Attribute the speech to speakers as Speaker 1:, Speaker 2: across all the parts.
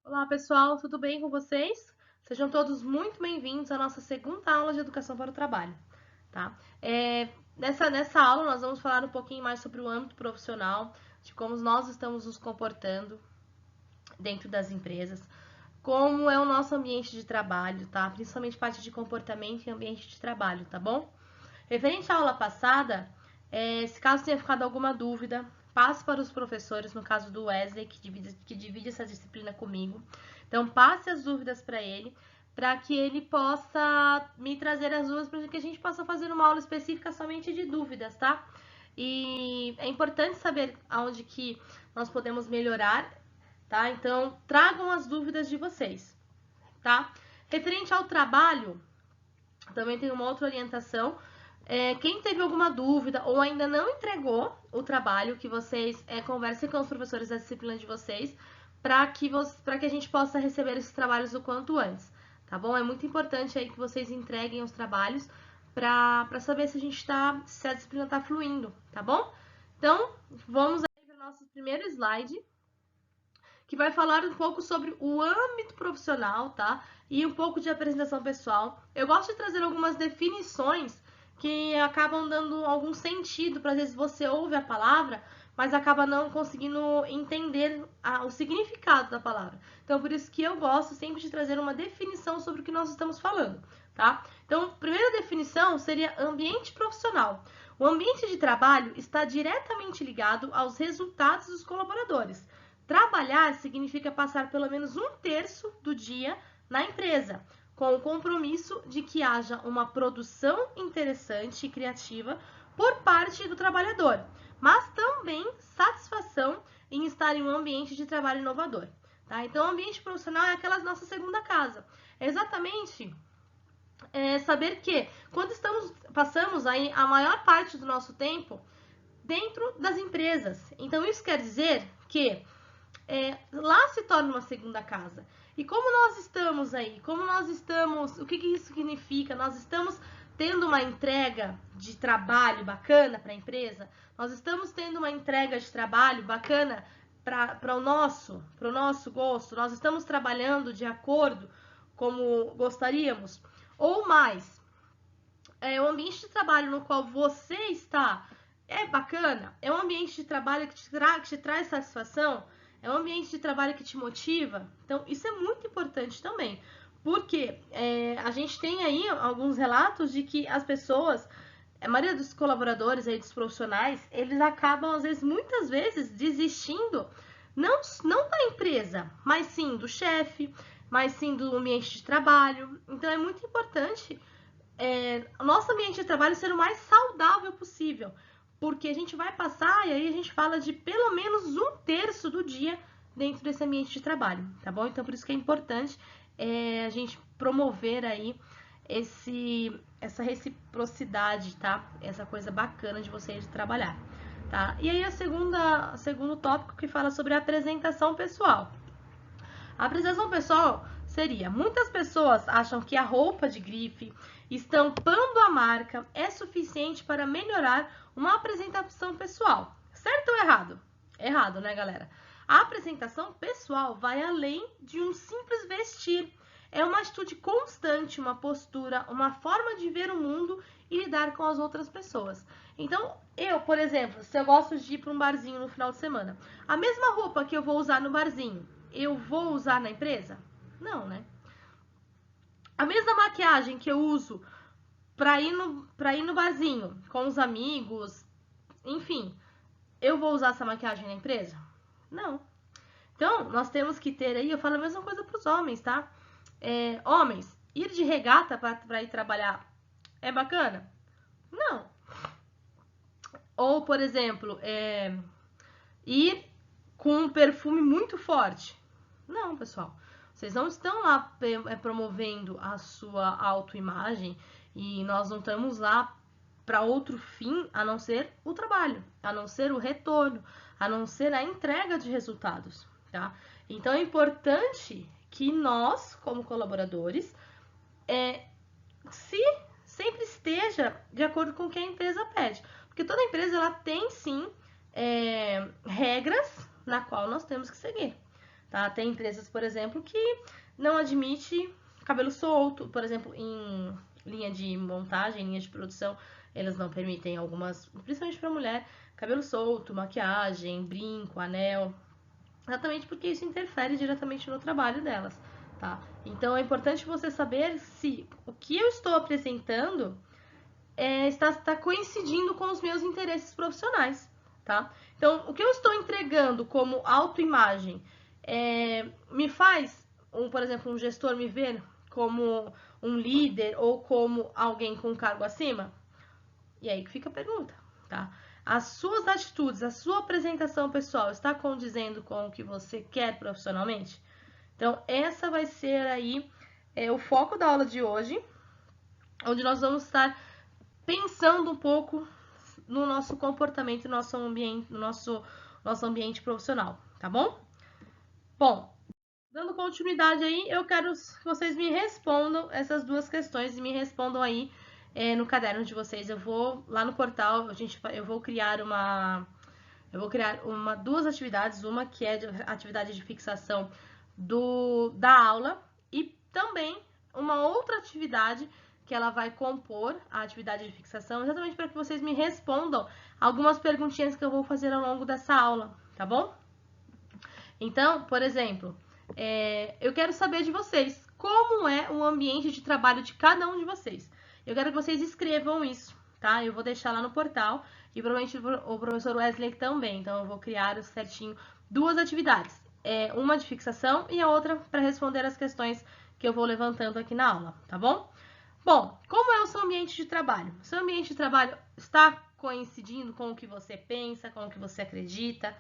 Speaker 1: Olá pessoal, tudo bem com vocês? Sejam todos muito bem-vindos à nossa segunda aula de Educação para o Trabalho, tá? Nessa aula nós vamos falar um pouquinho mais sobre o âmbito profissional, de como nós estamos nos comportando dentro das empresas, como é o nosso ambiente de trabalho, tá? Principalmente parte de comportamento e ambiente de trabalho, tá bom? Referente à aula passada, se caso tenha ficado alguma dúvida, passe para os professores, no caso do Wesley, que divide essa disciplina comigo. Então, passe as dúvidas para ele, para que ele possa me trazer as dúvidas, para que a gente possa fazer uma aula específica somente de dúvidas, tá? E é importante saber aonde que nós podemos melhorar, tá? Então, tragam as dúvidas de vocês, tá? Referente ao trabalho, também tem uma outra orientação. Quem teve alguma dúvida ou ainda não entregou o trabalho, que vocês conversem com os professores da disciplina de vocês, para que a gente possa receber esses trabalhos o quanto antes, tá bom? É muito importante aí que vocês entreguem os trabalhos para saber se a disciplina está fluindo, tá bom? Então, vamos aí para o nosso primeiro slide, que vai falar um pouco sobre o âmbito profissional, tá? E um pouco de apresentação pessoal. Eu gosto de trazer algumas definições que acabam dando algum sentido, para às vezes você ouve a palavra, mas acaba não conseguindo entender o significado da palavra. Então, por isso que eu gosto sempre de trazer uma definição sobre o que nós estamos falando, tá? Então, a primeira definição seria ambiente profissional. O ambiente de trabalho está diretamente ligado aos resultados dos colaboradores. Trabalhar significa passar pelo menos um terço do dia na empresa, com o compromisso de que haja uma produção interessante e criativa por parte do trabalhador, mas também satisfação em estar em um ambiente de trabalho inovador. Tá? Então, o ambiente profissional é aquela nossa segunda casa. É exatamente saber que quando passamos aí a maior parte do nosso tempo dentro das empresas. Então, isso quer dizer que lá se torna uma segunda casa. E como nós estamos aí? O que isso significa? Nós estamos tendo uma entrega de trabalho bacana para a empresa? Nós estamos tendo uma entrega de trabalho bacana para o nosso gosto? Nós estamos trabalhando de acordo como gostaríamos? Ou mais, o ambiente de trabalho no qual você está é bacana? É um ambiente de trabalho que te traz satisfação? É um ambiente de trabalho que te motiva? Então, isso é muito importante também, porque a gente tem aí alguns relatos de que as pessoas, a maioria dos colaboradores aí, dos profissionais, eles acabam, às vezes, muitas vezes, desistindo, não da empresa, mas sim do chefe, mas sim do ambiente de trabalho. Então, é muito importante o nosso ambiente de trabalho ser o mais saudável possível, porque a gente vai passar, e aí a gente fala de pelo menos um terço do dia dentro desse ambiente de trabalho, tá bom? Então, por isso que é importante a gente promover aí essa reciprocidade, tá? Essa coisa bacana de vocês de trabalhar, tá? E aí, segundo tópico que fala sobre a apresentação pessoal. A apresentação pessoal seria: muitas pessoas acham que a roupa de grife, estampando a marca, é suficiente para melhorar uma apresentação pessoal. Certo ou errado? Errado, né, galera? A apresentação pessoal vai além de um simples vestir. É uma atitude constante, uma postura, uma forma de ver o mundo e lidar com as outras pessoas. Então, eu, por exemplo, se eu gosto de ir para um barzinho no final de semana, a mesma roupa que eu vou usar no barzinho, eu vou usar na empresa? Não, né? A mesma maquiagem que eu uso pra ir no barzinho com os amigos, enfim, eu vou usar essa maquiagem na empresa? Não. Então, nós temos que ter aí, eu falo a mesma coisa pros homens, tá? Homens, ir de regata pra ir trabalhar é bacana? Não. Ou, por exemplo, ir com um perfume muito forte? Não, pessoal. Vocês não estão lá promovendo a sua autoimagem e nós não estamos lá para outro fim a não ser o trabalho, a não ser o retorno, a não ser a entrega de resultados, tá? Então é importante que nós, como colaboradores, sempre esteja de acordo com o que a empresa pede, porque toda empresa ela tem sim regras na qual nós temos que seguir. tá? Tem empresas, por exemplo, que não admite cabelo solto, por exemplo, em linha de montagem, linha de produção, elas não permitem algumas, principalmente para mulher, cabelo solto, maquiagem, brinco, anel, exatamente porque isso interfere diretamente no trabalho delas, tá? Então é importante você saber se o que eu estou apresentando está coincidindo com os meus interesses profissionais, tá? Então, o que eu estou entregando como autoimagem me faz, por exemplo, um gestor me ver como um líder ou como alguém com um cargo acima? E aí que fica a pergunta, tá? As suas atitudes, a sua apresentação pessoal está condizendo com o que você quer profissionalmente? Então, essa vai ser aí o foco da aula de hoje, onde nós vamos estar pensando um pouco no nosso comportamento, no nosso ambiente, no nosso ambiente profissional, tá bom? Bom, dando continuidade aí, eu quero que vocês me respondam essas duas questões e me respondam aí no caderno de vocês. Eu vou lá no portal, eu vou criar duas atividades, uma que é atividade de fixação da aula e também uma outra atividade que ela vai compor a atividade de fixação, exatamente para que vocês me respondam algumas perguntinhas que eu vou fazer ao longo dessa aula, tá bom? Então, por exemplo, eu quero saber de vocês, como é o ambiente de trabalho de cada um de vocês. Eu quero que vocês escrevam isso, tá? Eu vou deixar lá no portal e provavelmente o professor Wesley também. Então, eu vou criar certinho duas atividades. Uma de fixação e a outra para responder as questões que eu vou levantando aqui na aula, tá bom? Bom, como é o seu ambiente de trabalho? O seu ambiente de trabalho está coincidindo com o que você pensa, com o que você acredita,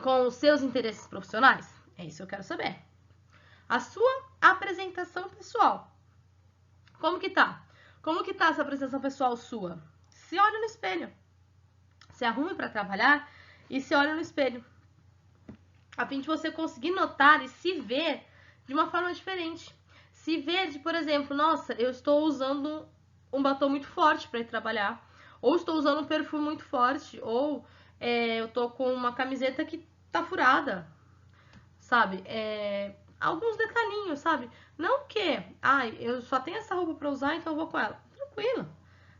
Speaker 1: com os seus interesses profissionais? É isso que eu quero saber. A sua apresentação pessoal. Como que tá? Como que tá essa apresentação pessoal sua? Se olha no espelho. Se arrume para trabalhar e se olha no espelho. A fim de você conseguir notar e se ver de uma forma diferente. Se ver de, por exemplo, nossa, eu estou usando um batom muito forte para ir trabalhar. Ou estou usando um perfume muito forte. Ou eu tô com uma camiseta que tá furada. Sabe? Alguns detalhinhos, sabe? Não que, eu só tenho essa roupa para usar, então eu vou com ela. Tranquilo.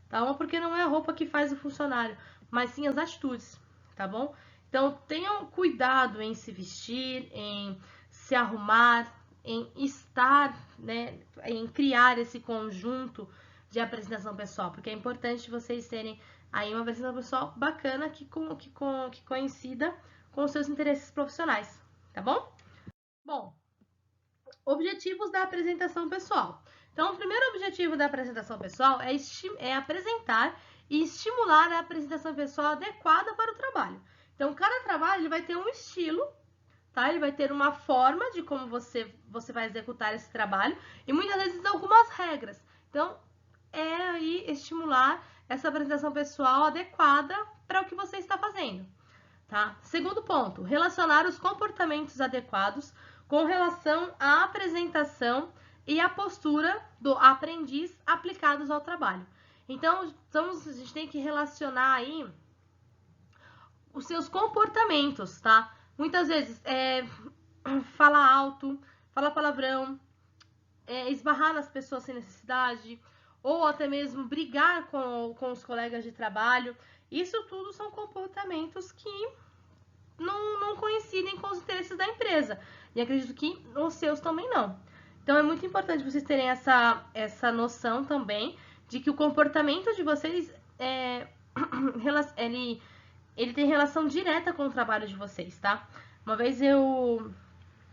Speaker 1: Tá? Porque não é a roupa que faz o funcionário, mas sim as atitudes, tá bom? Então, tenham cuidado em se vestir, em se arrumar, em estar, né, em criar esse conjunto de apresentação pessoal, porque é importante vocês terem aí uma apresentação pessoal bacana que coincida com os seus interesses profissionais, tá bom? Bom, objetivos da apresentação pessoal. Então, o primeiro objetivo da apresentação pessoal é apresentar e estimular a apresentação pessoal adequada para o trabalho. Então, cada trabalho ele vai ter um estilo, tá? Ele vai ter uma forma de como você vai executar esse trabalho e muitas vezes algumas regras. Então, aí estimular essa apresentação pessoal adequada para o que você está fazendo, tá? Segundo ponto, relacionar os comportamentos adequados com relação à apresentação e à postura do aprendiz aplicados ao trabalho. Então, a gente tem que relacionar aí os seus comportamentos, tá? Muitas vezes, falar alto, falar palavrão, esbarrar nas pessoas sem necessidade, ou até mesmo brigar com os colegas de trabalho. Isso tudo são comportamentos que não coincidem com os interesses da empresa. E acredito que os seus também não. Então, é muito importante vocês terem essa noção também de que o comportamento de vocês ele tem relação direta com o trabalho de vocês, tá? Uma vez eu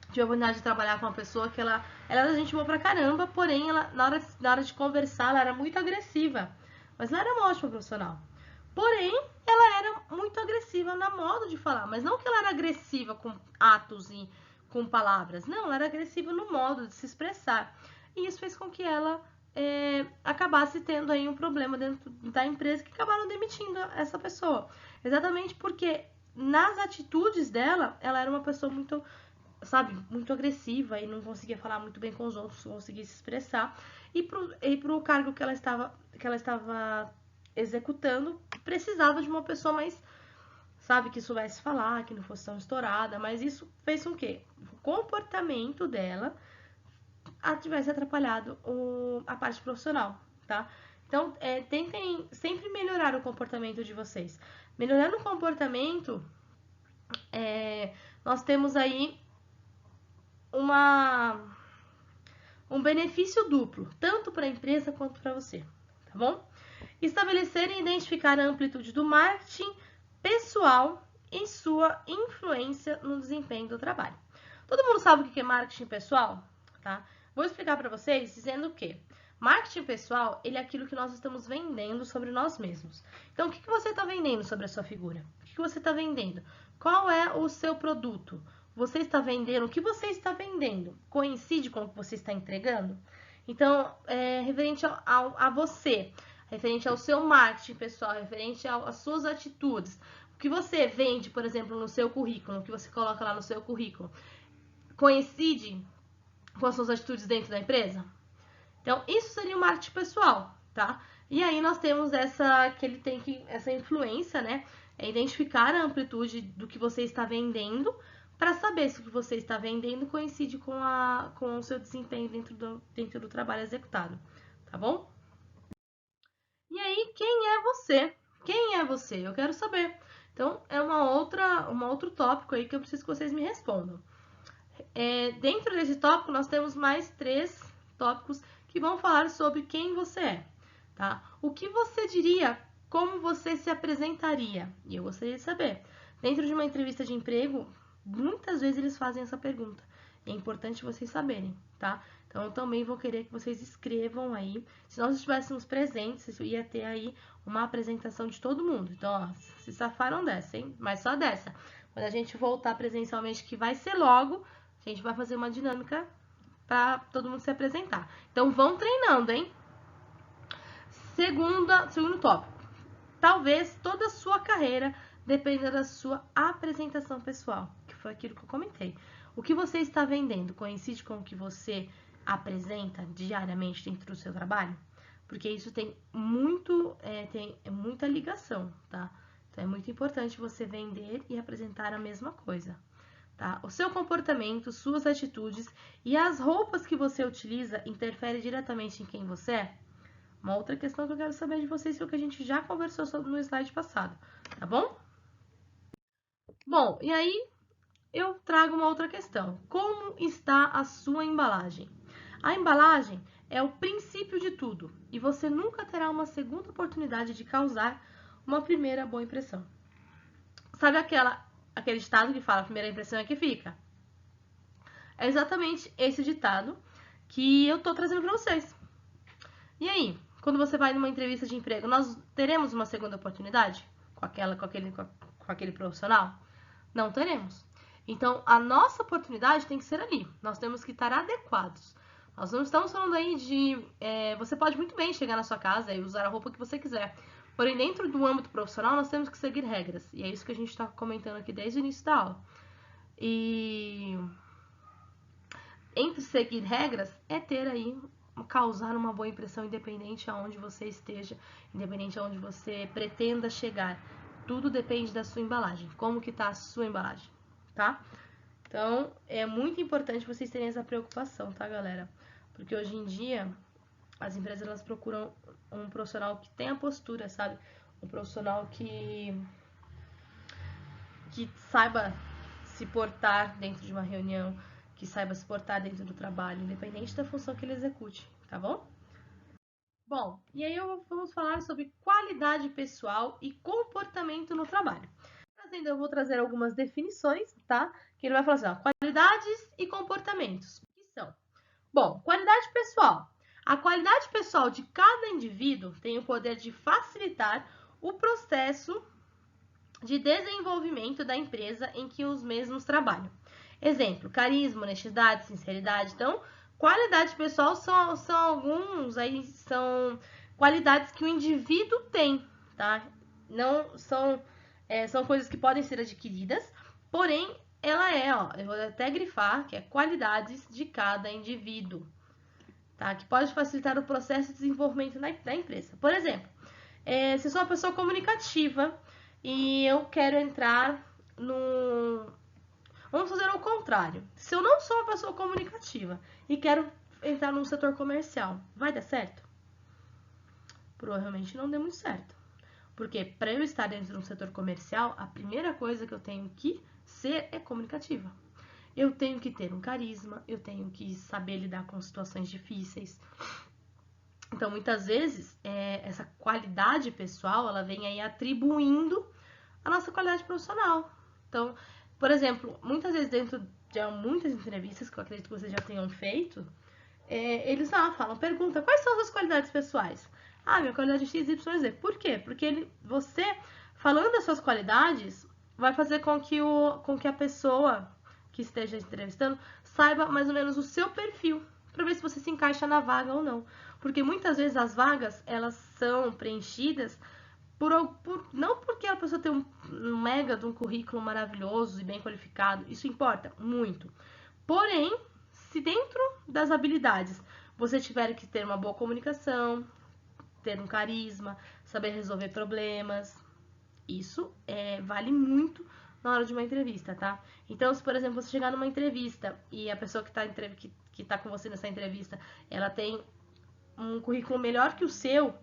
Speaker 1: tive a oportunidade de trabalhar com uma pessoa que ela era gente boa pra caramba, porém, ela, na hora de conversar, ela era muito agressiva. Mas ela era uma ótima profissional. Porém, ela era muito agressiva na modo de falar. Mas não que ela era agressiva com atos e com palavras. Não, ela era agressiva no modo de se expressar. E isso fez com que ela acabasse tendo aí um problema dentro da empresa que acabaram demitindo essa pessoa. Exatamente porque nas atitudes dela, ela era uma pessoa muito, sabe, muito agressiva e não conseguia falar muito bem com os outros, não conseguia se expressar. E pro cargo que ela estava executando, precisava de uma pessoa mais, sabe que soubesse falar, que não fosse tão estourada, mas isso fez com que o comportamento dela tivesse atrapalhado a parte profissional, tá? Então, tentem sempre melhorar o comportamento de vocês. Melhorando o comportamento, nós temos aí um benefício duplo, tanto para a empresa quanto para você, tá bom? Estabelecer e identificar a amplitude do marketing pessoal e sua influência no desempenho do trabalho. Todo mundo sabe o que é marketing pessoal? Tá? Vou explicar para vocês dizendo que marketing pessoal, ele é aquilo que nós estamos vendendo sobre nós mesmos. Então, o que você está vendendo sobre a sua figura? O que você está vendendo? Qual é o seu produto? Você está vendendo? O que você está vendendo? Coincide com o que você está entregando? Então, referente a você, referente ao seu marketing pessoal, referente às suas atitudes, o que você vende, por exemplo, no seu currículo, o que você coloca lá no seu currículo, coincide com as suas atitudes dentro da empresa? Então, isso seria o marketing pessoal, tá? E aí nós temos essa influência, né? É identificar a amplitude do que você está vendendo para saber se o que você está vendendo coincide com o seu desempenho dentro do trabalho executado, tá bom? E aí, quem é você? Quem é você? Eu quero saber. Então, é um outro tópico aí que eu preciso que vocês me respondam. Dentro desse tópico, nós temos mais 3 tópicos que vão falar sobre quem você é, tá? O que você diria, como você se apresentaria? E eu gostaria de saber. Dentro de uma entrevista de emprego, muitas vezes eles fazem essa pergunta. É importante vocês saberem, tá? Então, eu também vou querer que vocês escrevam aí. Se nós estivéssemos presentes, ia ter aí uma apresentação de todo mundo. Então, ó, se safaram dessa, hein? Mas só dessa. Quando a gente voltar presencialmente, que vai ser logo, a gente vai fazer uma dinâmica para todo mundo se apresentar. Então, vão treinando, hein? Segundo tópico. Talvez toda a sua carreira dependa da sua apresentação pessoal, que foi aquilo que eu comentei. O que você está vendendo coincide com o que você apresenta diariamente dentro do seu trabalho? Porque isso tem muita ligação, tá? Então, é muito importante você vender e apresentar a mesma coisa. Tá? O seu comportamento, suas atitudes e as roupas que você utiliza interferem diretamente em quem você é? Uma outra questão que eu quero saber de vocês foi o que a gente já conversou sobre no slide passado, tá bom? Bom, e aí eu trago uma outra questão. Como está a sua embalagem? A embalagem é o princípio de tudo e você nunca terá uma segunda oportunidade de causar uma primeira boa impressão. Sabe aquele ditado que fala, a primeira impressão é que fica? É exatamente esse ditado que eu tô trazendo para vocês. E aí, quando você vai numa entrevista de emprego, nós teremos uma segunda oportunidade com aquele profissional? Não teremos. Então, a nossa oportunidade tem que ser ali. Nós temos que estar adequados. Nós não estamos falando aí de... você pode muito bem chegar na sua casa e usar a roupa que você quiser. Porém, dentro do âmbito profissional, nós temos que seguir regras. E é isso que a gente está comentando aqui desde o início da aula. E entre seguir regras é ter aí, causar uma boa impressão, independente aonde você esteja, independente aonde você pretenda chegar. Tudo depende da sua embalagem. Como que tá a sua embalagem, tá? Então, é muito importante vocês terem essa preocupação, tá, galera? Porque hoje em dia, as empresas, elas procuram um profissional que tenha postura, sabe? Um profissional que saiba se portar dentro de uma reunião, que saiba se portar dentro do trabalho, independente da função que ele execute, tá bom? Bom, e aí vamos falar sobre qualidade pessoal e comportamento no trabalho. Eu vou trazer algumas definições, tá? Que ele vai falar assim, ó, qualidades e comportamentos. O que são? Bom, qualidade pessoal. A qualidade pessoal de cada indivíduo tem o poder de facilitar o processo de desenvolvimento da empresa em que os mesmos trabalham. Exemplo, carisma, honestidade, sinceridade. Então, qualidade pessoal são qualidades que o indivíduo tem, tá? Não são coisas que podem ser adquiridas, porém, ela eu vou até grifar, que é qualidades de cada indivíduo, tá? Que pode facilitar o processo de desenvolvimento da empresa. Por exemplo, se eu sou uma pessoa comunicativa, e eu quero entrar no... Vamos fazer o contrário. Se eu não sou uma pessoa comunicativa e quero entrar num setor comercial, vai dar certo? Provavelmente não deu muito certo. Porque para eu estar dentro de um setor comercial, a primeira coisa que eu tenho que ser é comunicativa. Eu tenho que ter um carisma, eu tenho que saber lidar com situações difíceis. Então, muitas vezes, essa qualidade pessoal, ela vem aí atribuindo a nossa qualidade profissional. Então, por exemplo, muitas vezes dentro de muitas entrevistas que eu acredito que vocês já tenham feito, eles lá falam, pergunta, quais são as suas qualidades pessoais? Ah, minha qualidade é X, Y, Z. Por quê? Porque você, falando das suas qualidades, vai fazer com que a pessoa que esteja entrevistando saiba mais ou menos o seu perfil, para ver se você se encaixa na vaga ou não. Porque muitas vezes as vagas, elas são preenchidas não porque a pessoa tem um mega de um currículo maravilhoso e bem qualificado, isso importa muito. Porém, se dentro das habilidades você tiver que ter uma boa comunicação, ter um carisma, saber resolver problemas, isso vale muito na hora de uma entrevista, tá? Então, se por exemplo você chegar numa entrevista e a pessoa que tá com você nessa entrevista, ela tem um currículo melhor que o seu,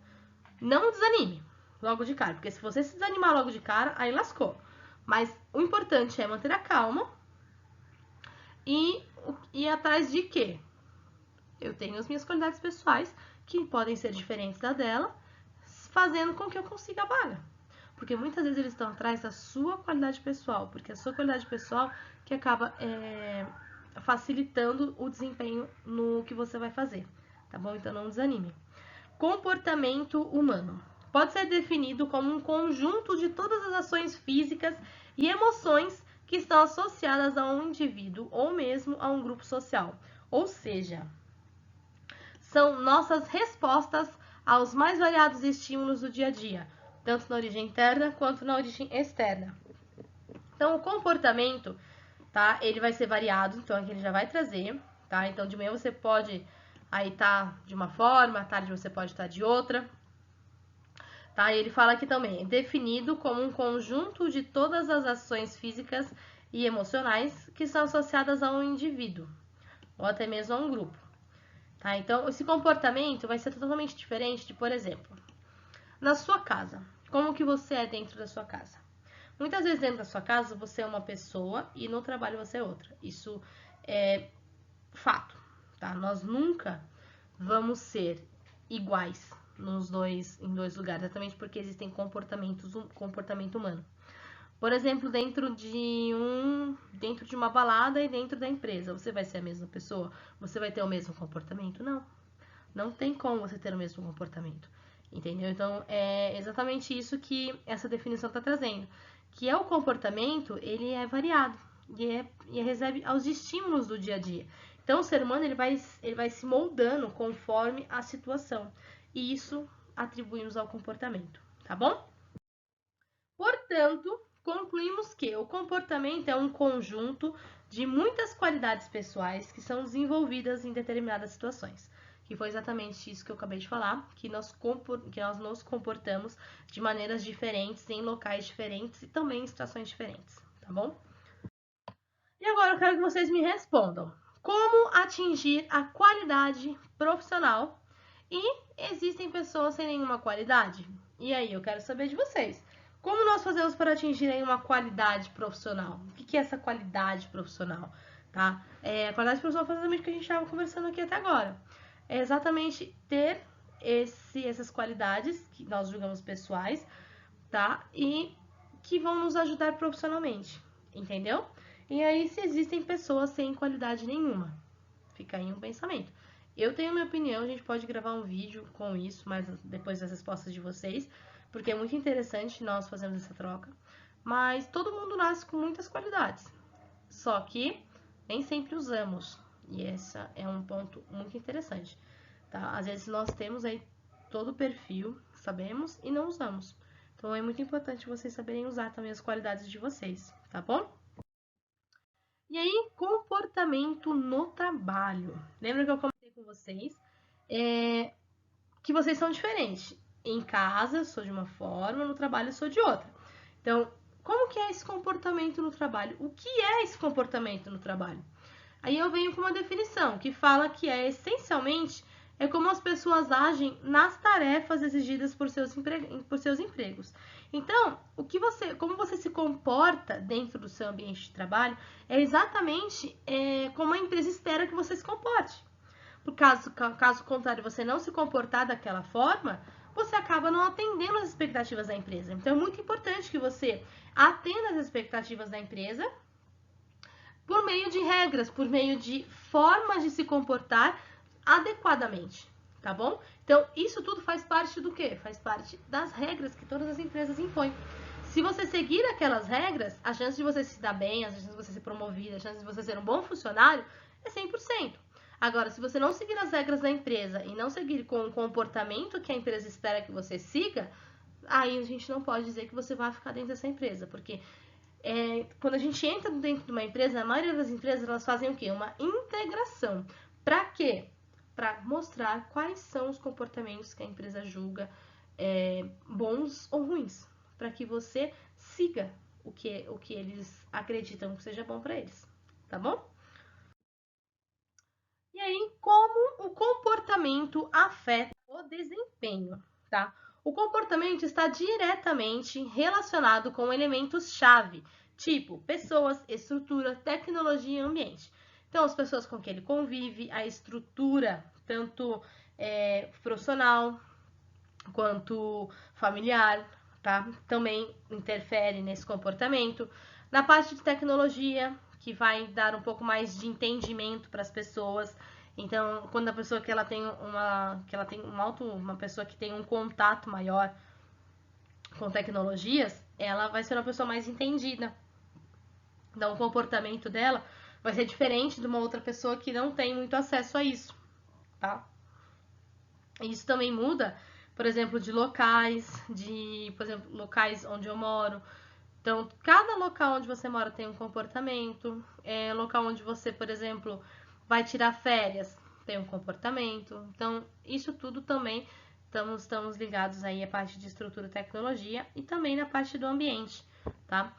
Speaker 1: não desanime logo de cara, porque se você se desanimar logo de cara, aí lascou. Mas o importante é manter a calma e ir atrás de quê? Eu tenho as minhas qualidades pessoais, que podem ser diferentes da dela, fazendo com que eu consiga a vaga. Porque muitas vezes eles estão atrás da sua qualidade pessoal, porque a sua qualidade pessoal que acaba facilitando o desempenho no que você vai fazer, tá bom? Então não desanime. Comportamento humano. Pode ser definido como um conjunto de todas as ações físicas e emoções que estão associadas a um indivíduo ou mesmo a um grupo social. Ou seja, são nossas respostas aos mais variados estímulos do dia a dia, tanto na origem interna quanto na origem externa. Então, o comportamento, tá? Ele vai ser variado, então aqui ele já vai trazer, tá? Então, de manhã você pode aí tá de uma forma, à tarde você pode estar de outra, tá? E ele fala aqui também, definido como um conjunto de todas as ações físicas e emocionais que são associadas a um indivíduo, ou até mesmo a um grupo, tá? Então, esse comportamento vai ser totalmente diferente de, por exemplo, na sua casa. Como que você é dentro da sua casa? Muitas vezes dentro da sua casa você é uma pessoa e no trabalho você é outra. Isso é fato, tá? Nós nunca vamos ser iguais em dois lugares, exatamente porque existem comportamento humano. Por exemplo, dentro de uma balada e dentro da empresa, você vai ser a mesma pessoa? Você vai ter o mesmo comportamento? Não. Não tem como você ter o mesmo comportamento. Entendeu? Então, é exatamente isso que essa definição está trazendo. Que é o comportamento, ele é variado e recebe aos estímulos do dia a dia. Então, o ser humano ele vai se moldando conforme a situação. E isso atribuímos ao comportamento, tá bom? Portanto, concluímos que o comportamento é um conjunto de muitas qualidades pessoais que são desenvolvidas em determinadas situações. Que foi exatamente isso que eu acabei de falar, que nós nos comportamos de maneiras diferentes, em locais diferentes e também em situações diferentes, tá bom? E agora eu quero que vocês me respondam. Como atingir a qualidade profissional? E existem pessoas sem nenhuma qualidade? E aí, eu quero saber de vocês. Como nós fazemos para atingir uma qualidade profissional? O que é essa qualidade profissional? Tá? A qualidade profissional foi exatamente o que a gente estava conversando aqui até agora. É exatamente ter essas qualidades que nós julgamos pessoais, tá? E que vão nos ajudar profissionalmente, entendeu? E aí, se existem pessoas sem qualidade nenhuma, fica aí um pensamento. Eu tenho minha opinião, a gente pode gravar um vídeo com isso, mas depois das respostas de vocês, porque é muito interessante nós fazermos essa troca. Mas todo mundo nasce com muitas qualidades, só que nem sempre usamos. E esse é um ponto muito interessante, tá? Às vezes nós temos aí todo o perfil, sabemos e não usamos. Então é muito importante vocês saberem usar também as qualidades de vocês, tá bom? E aí, comportamento no trabalho. Lembra que eu comentei com vocês que vocês são diferentes. Em casa, eu sou de uma forma, no trabalho, eu sou de outra. Então, como que é esse comportamento no trabalho? O que é esse comportamento no trabalho? Aí eu venho com uma definição que fala que essencialmente como as pessoas agem nas tarefas exigidas por seus empregos. Então, como você se comporta dentro do seu ambiente de trabalho é exatamente como a empresa espera que você se comporte. Por caso contrário, você não se comportar daquela forma, você acaba não atendendo as expectativas da empresa. Então, é muito importante que você atenda as expectativas da empresa por meio de regras, por meio de formas de se comportar adequadamente, tá bom? Então, isso tudo faz parte do quê? Faz parte das regras que todas as empresas impõem. Se você seguir aquelas regras, a chance de você se dar bem, a chance de você ser promovido, a chance de você ser um bom funcionário é 100%. Agora, se você não seguir as regras da empresa e não seguir com o comportamento que a empresa espera que você siga, aí a gente não pode dizer que você vai ficar dentro dessa empresa, porque quando a gente entra dentro de uma empresa, a maioria das empresas elas fazem o quê? Uma integração. Para quê? Para mostrar quais são os comportamentos que a empresa julga bons ou ruins, para que você siga o que eles acreditam que seja bom para eles, tá bom? E aí, como o comportamento afeta o desempenho, tá? O comportamento está diretamente relacionado com elementos-chave, tipo pessoas, estrutura, tecnologia e ambiente. Então, as pessoas com quem ele convive, a estrutura, tanto profissional quanto familiar, tá? Também interfere nesse comportamento. Na parte de tecnologia, que vai dar um pouco mais de entendimento para as pessoas. Então, quando a pessoa que ela tem uma pessoa que tem um contato maior com tecnologias, ela vai ser uma pessoa mais entendida. Então, o comportamento dela vai ser diferente de uma outra pessoa que não tem muito acesso a isso, tá? Isso também muda, por exemplo, de locais, por exemplo, locais onde eu moro. Então, cada local onde você mora tem um comportamento. Local onde você, por exemplo, vai tirar férias, tem um comportamento. Então, isso tudo também estamos ligados aí à parte de estrutura e tecnologia e também na parte do ambiente, tá?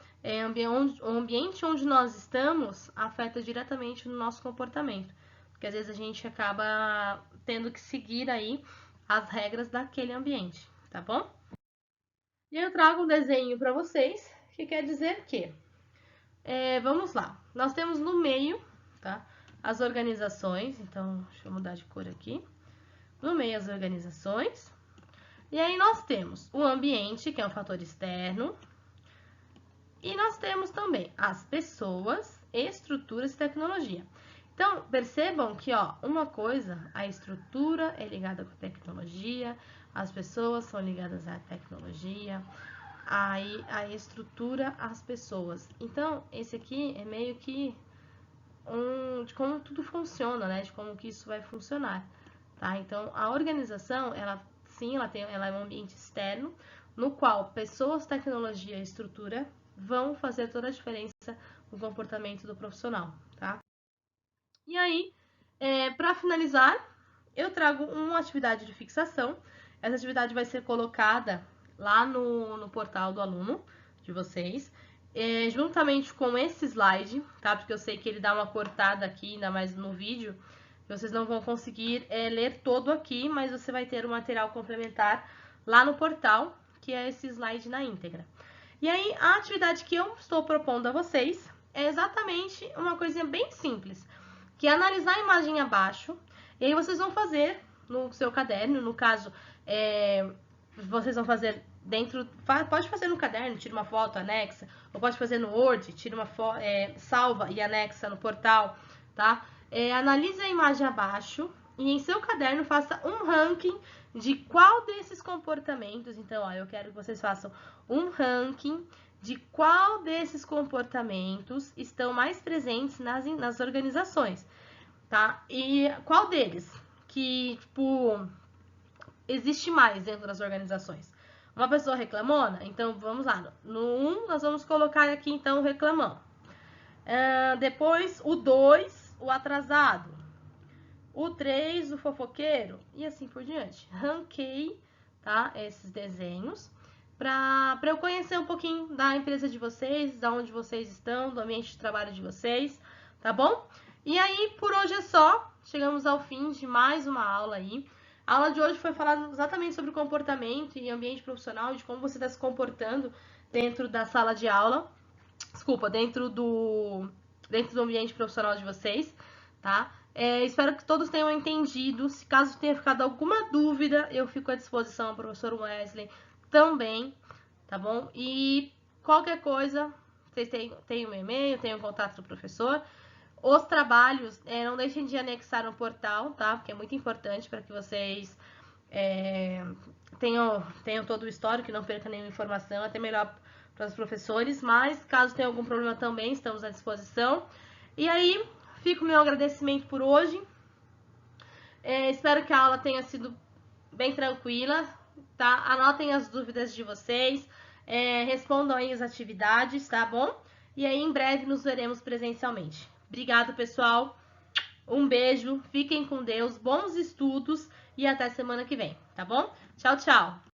Speaker 1: O ambiente onde nós estamos afeta diretamente no nosso comportamento, porque às vezes a gente acaba tendo que seguir aí as regras daquele ambiente, tá bom? E eu trago um desenho para vocês que quer dizer que, vamos lá, nós temos no meio, tá, as organizações, então deixa eu mudar de cor aqui, no meio as organizações, e aí nós temos o ambiente, que é um fator externo, e nós temos também as pessoas, estruturas e tecnologia. Então, percebam que, uma coisa, a estrutura é ligada com a tecnologia, as pessoas são ligadas à tecnologia, aí a estrutura as pessoas. Então, esse aqui é meio que de como tudo funciona, né? De como que isso vai funcionar, tá? Então, a organização, ela é um ambiente externo, no qual pessoas, tecnologia e estrutura vão fazer toda a diferença no comportamento do profissional, tá? E aí, para finalizar, eu trago uma atividade de fixação. Essa atividade vai ser colocada lá no portal do aluno de vocês, juntamente com esse slide, tá? Porque eu sei que ele dá uma cortada aqui, ainda mais no vídeo. Vocês não vão conseguir ler todo aqui, mas você vai ter um material complementar lá no portal, que é esse slide na íntegra. E aí, a atividade que eu estou propondo a vocês é exatamente uma coisinha bem simples, que é analisar a imagem abaixo, e aí vocês vão fazer no seu caderno, no caso, vocês vão fazer pode fazer no caderno, tira uma foto, anexa, ou pode fazer no Word, tira uma foto, salva e anexa no portal, tá? Analise a imagem abaixo e em seu caderno faça um ranking de qual desses comportamentos. Então, eu quero que vocês façam um ranking de qual desses comportamentos estão mais presentes nas organizações, tá? E qual deles que, tipo, existe mais dentro das organizações. Uma pessoa reclamona, então vamos lá. No 1, nós vamos colocar aqui, então, o reclamão. Depois, o 2, o atrasado. O 3, o fofoqueiro. E assim por diante. Ranquei, tá? Esses desenhos. para eu conhecer um pouquinho da empresa de vocês, da onde vocês estão, do ambiente de trabalho de vocês, tá bom? E aí, por hoje é só. Chegamos ao fim de mais uma aula aí. A aula de hoje foi falar exatamente sobre comportamento e ambiente profissional, de como você está se comportando dentro da sala de aula. Desculpa, dentro do ambiente profissional de vocês, tá? Espero que todos tenham entendido. Se caso tenha ficado alguma dúvida, eu fico à disposição, professor Wesley, também, tá bom? E qualquer coisa, vocês têm o meu e-mail, têm o contato do professor. Os trabalhos, não deixem de anexar no portal, tá? Porque é muito importante para que vocês tenham todo o histórico, que não perca nenhuma informação, até melhor para os professores. Mas, caso tenha algum problema também, estamos à disposição. E aí, fica o meu agradecimento por hoje. Espero que a aula tenha sido bem tranquila, tá? Anotem as dúvidas de vocês, respondam aí as atividades, tá bom? E aí, em breve, nos veremos presencialmente. Obrigado, pessoal. Um beijo, fiquem com Deus, bons estudos e até semana que vem, tá bom? Tchau, tchau!